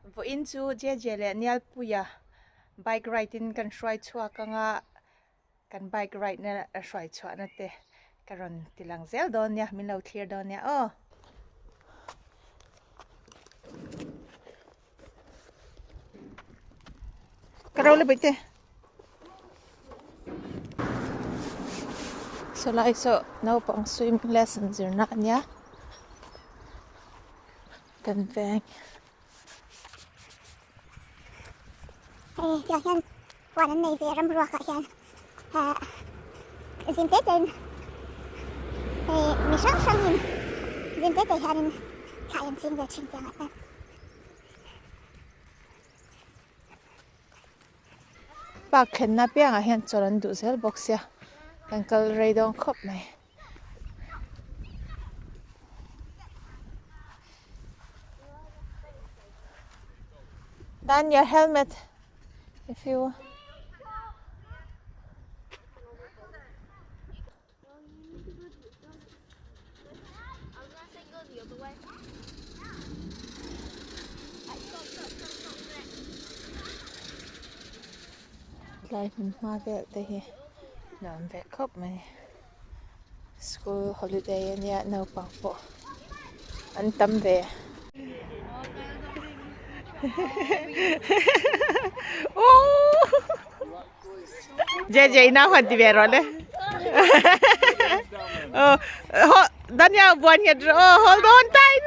vô in chu je le nial puya bike ride in kan shwai chua ka nga kan bike ride na shwai chua na te karon tilang zel don ya min lo clear don ya oh karaw le bite so lai so no pang swimming lessons na nya kan veng giờ hen qua đến này về râm rùa cả hen dìm tết trên mình sáng sáng nhìn dìm tết thì hen khai em xin về trình trạng ạ ba khen na piang a hen choran du sel box ya kan kal rei dong khop mai Dan your helmet if you lai mình ma ve te hi nam ve khop mai school holiday ania no pang po an tam ve oh je na hot di ve ro le oh Danya buan ya oh hold on tight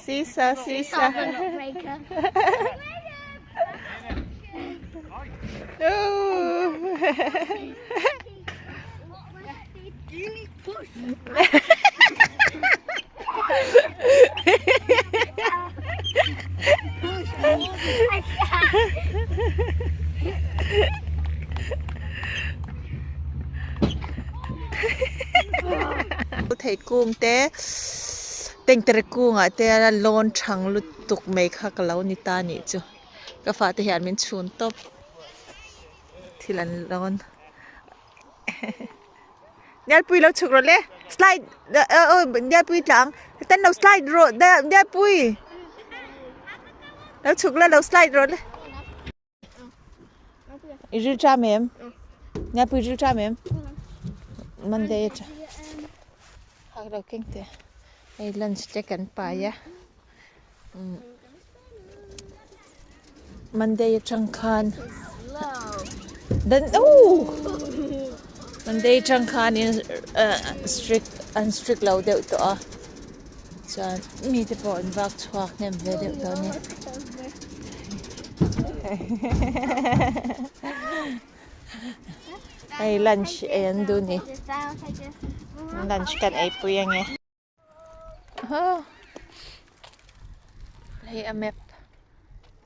Sisa thầy cung té tình tệ cung à té là lon chang lụt tục mấy khắc lâu ni ta nhỉ chứ cái phá thì hiện mình chun top thì là lon nhát pui lâu chụp rồi lẽ slide nhát pui chẳng tên lâu slide rồi nhát pui lâu chụp là lâu slide rồi lẽ rửa cha mềm nhát pui rửa cha mềm Monday cha học đầu kinh tế ai lunch check and pa ya Monday chang khan then Monday chang khan in strict low deuh to a chan mi te pawh an vak chhuak nem ve deuh to ni ai lunch en du ni lunch kan ai pui ange lấy a map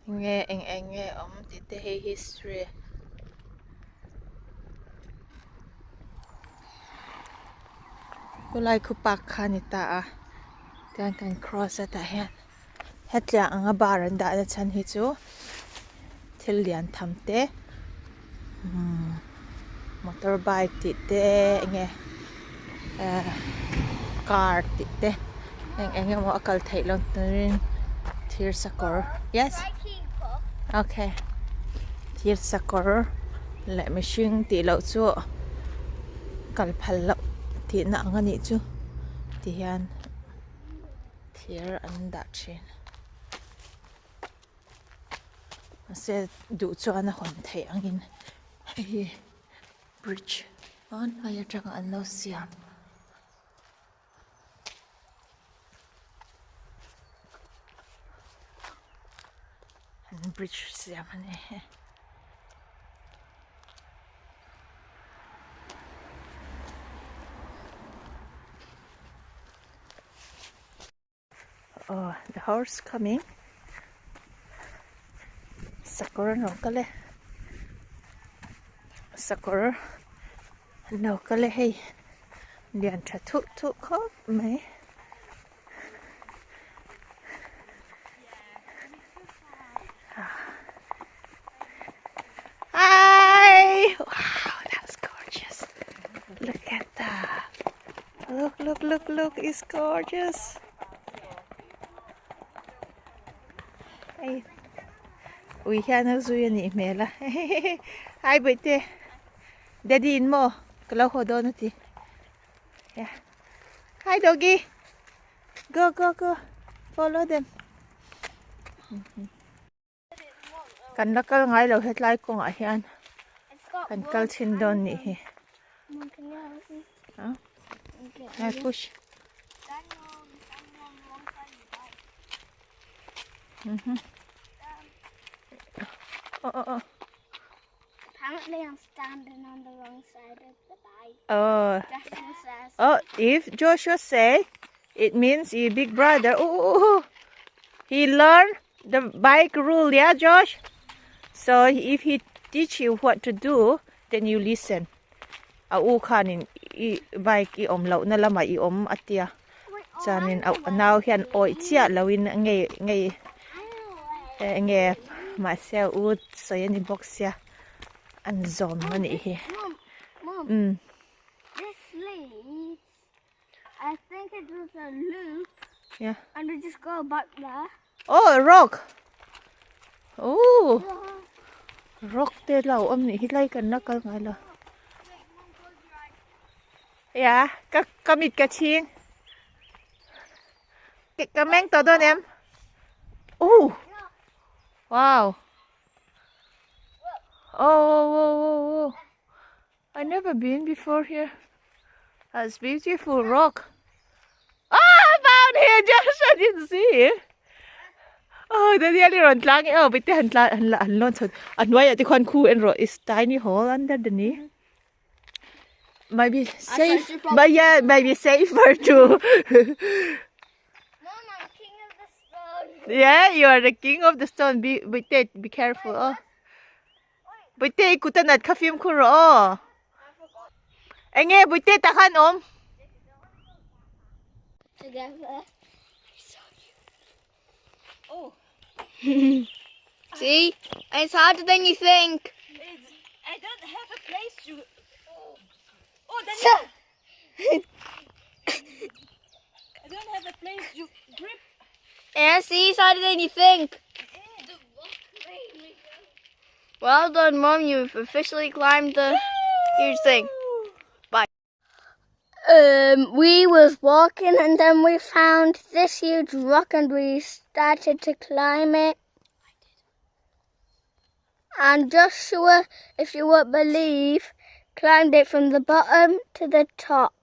nghe nghe thì theih history tulai khu pak khanita a kan cross ata he hetla anga baranda na chan hi chu thil lian thamte motorbike ti te nge car ti te enge mo akal thei long turin thlir sakor yes okay thlir sakor le machine ti lo chu kal phal lo ti na ngani chu ti hian thlir an da thin se du chuan a hon thei angin hei bridge on aya tang an lo siam bridge siam ani oh the horse coming sakura no kale sakura no kale hey lian tha thu khop mai look, it's gorgeous. Hey, we can also use mela. Hi, baby. Daddy in mo. Kalau hodo nanti. Yeah. Hi, doggy. Go. Follow them. Kan nakal ngay lo headlight ko nga yan. Kan kal sindon ni. Huh? I push. Oh. Apparently I'm standing on the wrong side of the bike. Joshua says. Oh, if Joshua say, it means you big brother. Oh. He learned the bike rule, yeah, Josh? So if he teach you what to do, then you listen. Kanin bike om lau na lama om atia. Chanin now hian oi chia lawin ngay ma se ut so yan box ya an zon mani hi. Mom. This leads. I think it was a loop. Yeah. And we just go back there. Oh, a rock. Oh. Rock te lau ni hilai kan nakal ngai la. Yeah, kamit ka ching. Kameng to don em. Oh. Wow. Oh. I never been before here. That's beautiful rock. Oh, I found here, Josh. I didn't see it. Oh, the other one lang. Oh, but the lots of and why at the one cool and is tiny hole under the knee. Maybe safe, but yeah, maybe safer too. Mom, I'm king of the stone. Yeah, you are the king of the stone. Be careful. Oh, but they couldn't at kafim kuro. Oh, enge, but they tahan om. Together. Oh. See? It's harder than you think. I don't have a place to. Oh, Daniel. I don't have a place to grip. Yeah, see? It's harder than you think. Well done, Mom. You've officially climbed the huge thing. Bye. We was walking and then we found this huge rock and we started to climb it. And Joshua, if you would believe, climbed it from the bottom to the top.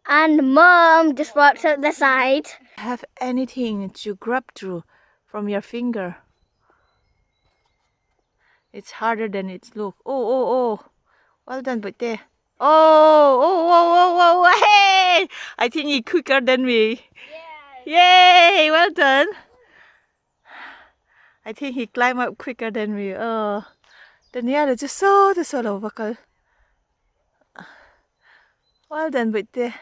And Mom just walked up the side. Have anything to grab through from your finger. It's harder than it looks. Oh. Well done, but there. Oh, hey! I think you're quicker than me. Yeah. Yay, well done. I think he climbed up quicker than me. Oh, Daniela just so the solo vocal. Well done, but there.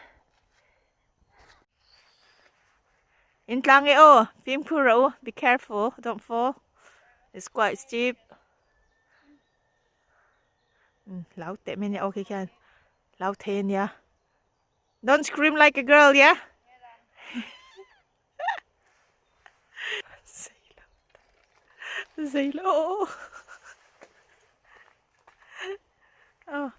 In Tlange, oh, Pim Kuro, be careful, don't fall. It's quite steep. Loud that many, okay, can. Loud 10, yeah. Don't scream like a girl, yeah? Say low. Oh.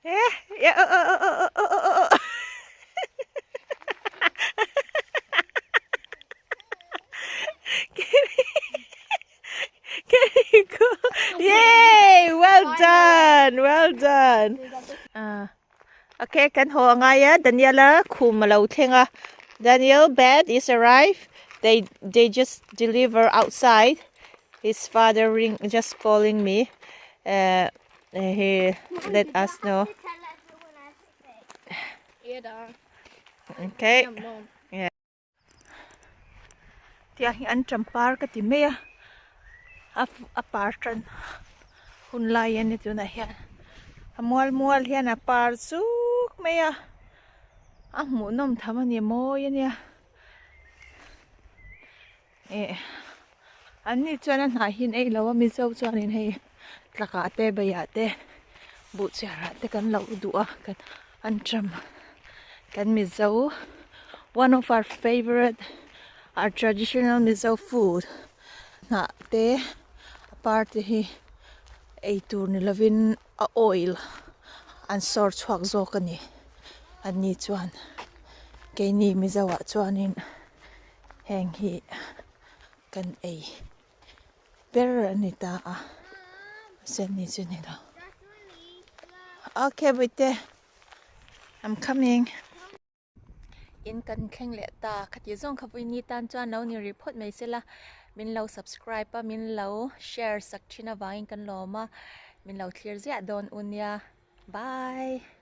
Yeah. Can you go? Yay! Well done. Okay, kan ho nga ya Daniela kumalaw thenga. Daniel bed is arrived. They just deliver outside. His father just calling me. He let us know. Okay. Yeah. Tiang an trampar ka timea. Apartran. Hunlayan ito na yan. Mual yan apar suk mea. Ang munom taman ya mo yan ya. anh đi cho nên hại hin ấy lâu mình sâu cho nên hay là cả tê bây giờ tê bụt chả tê cần lâu đũa cần ăn trầm cần miso. One of our favorite, our traditional miso food. Na te apart hi ei tur ni lovin a oil an sort chuak zo kani an ni chuan ke ni mi zawa chuanin heng hi kan ei ber ani ta a sen ni chu ni lo. Okay buite, I'm coming. In kan kheng le ta khati zong khavui ni tan chuan lo ni report mai sela min lo subscribe pa min lo share sak thina wangin kan lawm a min lo thlir zia don unya. Bye.